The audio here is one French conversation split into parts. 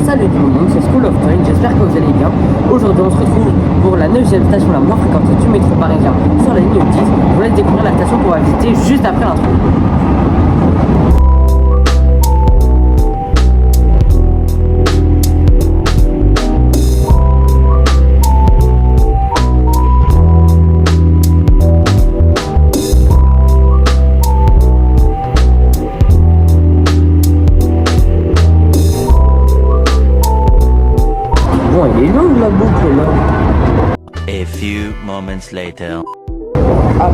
Salut tout le monde, c'est School of Train, j'espère que vous allez bien. Aujourd'hui on se retrouve pour la 9e station la moins fréquentée du métro parisien sur la ligne 10. Je vous laisse découvrir la station qu'on va visiter juste après l'intro. Bon, elle est longue la boucle là. A few moments later. Ah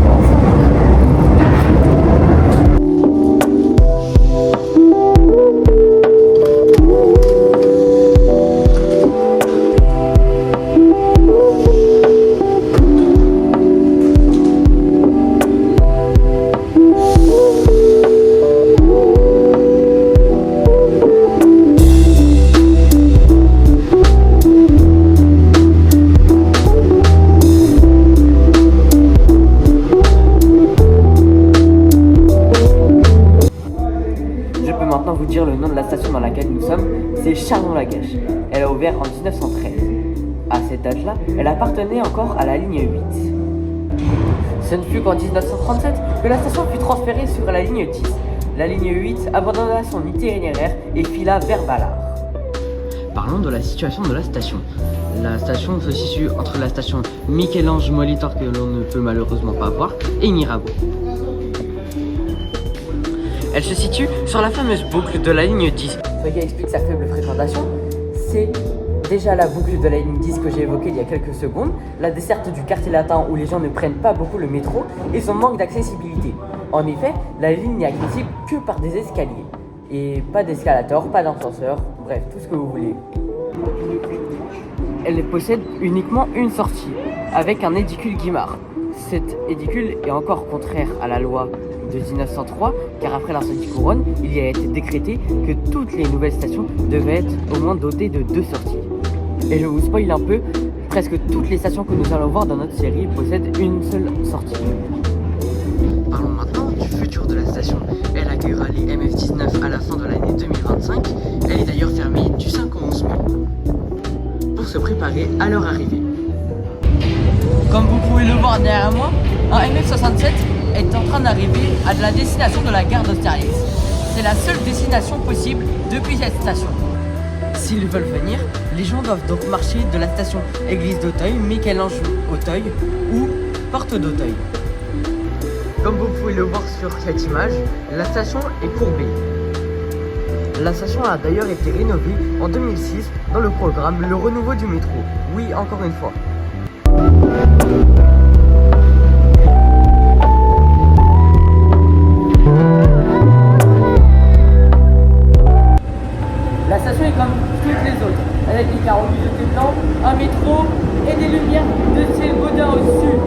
maintenant vous dire le nom de la station dans laquelle nous sommes, c'est Chardon-Lagache. Elle a ouvert en 1913. À cette date-là, elle appartenait encore à la ligne 8. Ce ne fut qu'en 1937 que la station fut transférée sur la ligne 10. La ligne 8 abandonna son itinéraire et fila vers Ballard. Parlons de la situation de la station. La station se situe entre la station Michel-Ange Molitor que l'on ne peut malheureusement pas voir et Mirabeau. Elle se situe sur la fameuse boucle de la ligne 10. Ce qui explique sa faible fréquentation, c'est déjà la boucle de la ligne 10 que j'ai évoquée il y a quelques secondes, la desserte du quartier latin où les gens ne prennent pas beaucoup le métro et son manque d'accessibilité. En effet, la ligne n'est accessible que par des escaliers. Et pas d'escalator, pas d'ascenseur, bref, tout ce que vous voulez. Elle possède uniquement une sortie, avec un édicule Guimard. Cet édicule est encore contraire à la loi de 1903, car après l'incendie Couronne, il y a été décrété que toutes les nouvelles stations devaient être au moins dotées de 2 sorties. Et je vous spoil un peu, presque toutes les stations que nous allons voir dans notre série possèdent une seule sortie. Parlons maintenant du futur de la station. Elle accueillera les MF19 à la fin de l'année 2025. Elle est d'ailleurs fermée du 5 au 11 mai pour se préparer à leur arrivée. Comme vous pouvez le voir derrière moi, un MF67 est en train d'arriver à la destination de la gare d'Austerlitz. C'est la seule destination possible depuis cette station. S'ils veulent venir, les gens doivent donc marcher de la station Église d'Auteuil, Michel-Ange-Auteuil ou Porte d'Auteuil. Comme vous pouvez le voir sur cette image, la station est courbée. La station a d'ailleurs été rénovée en 2006 dans le programme Le Renouveau du métro. Oui, encore une fois. La station est comme toutes les autres, avec des carreaux biseautés blancs, un métro et des lumières de ciel Gaudin au-dessus.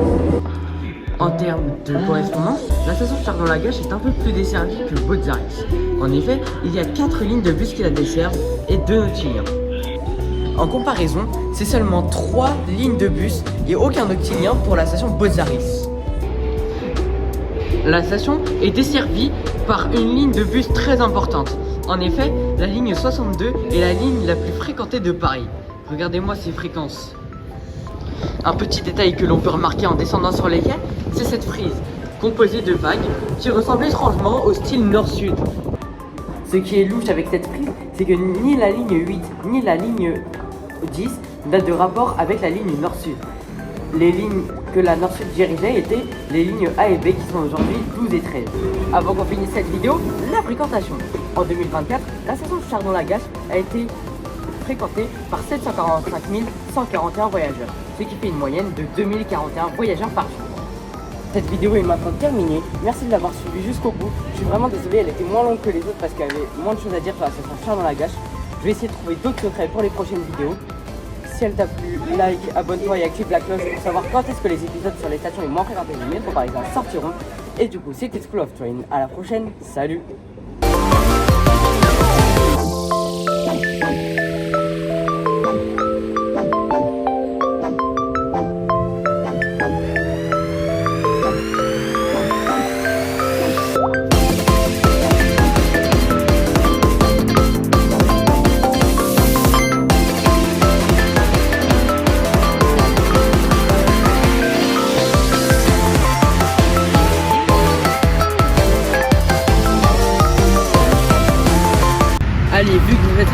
En termes de correspondance, la station Chardon-Lagache est un peu plus desservie que Botzaris. En effet, il y a 4 lignes de bus qui la desservent et 2 Nautiliens. En comparaison, c'est seulement 3 lignes de bus et aucun Nautilien pour la station Botzaris. La station est desservie par une ligne de bus très importante. En effet, la ligne 62 est la ligne la plus fréquentée de Paris. Regardez-moi ces fréquences. Un petit détail que l'on peut remarquer en descendant sur les quais, c'est cette frise, composée de vagues qui ressemble étrangement au style nord-sud. Ce qui est louche avec cette frise, c'est que ni la ligne 8 ni la ligne 10 n'a de rapport avec la ligne nord-sud. Les lignes que la nord-sud dirigeait étaient les lignes A et B qui sont aujourd'hui 12 et 13. Avant qu'on finisse cette vidéo, la fréquentation. En 2024, la station de Chardon-Lagache a été fréquentée par 745 141 voyageurs, ce qui fait une moyenne de 2041 voyageurs par jour. Cette vidéo est maintenant terminée, merci de l'avoir suivi jusqu'au bout. Je suis vraiment désolé, elle était moins longue que les autres parce qu'il y avait moins de choses à dire sur la station Chardon-Lagache. Je vais essayer de trouver d'autres secrets pour les prochaines vidéos. Si elle t'a plu, like, abonne-toi et active la cloche pour savoir quand est-ce que les épisodes sur les stations les moins fréquentées du métro par exemple sortiront. Et du coup, c'était School of Train. À la prochaine, salut!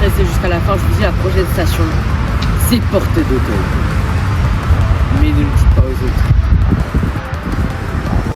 rester jusqu'à la fin, je vous dis la prochaine station, c'est Porte d'Auteuil. Mais ne le dites pas aux autres.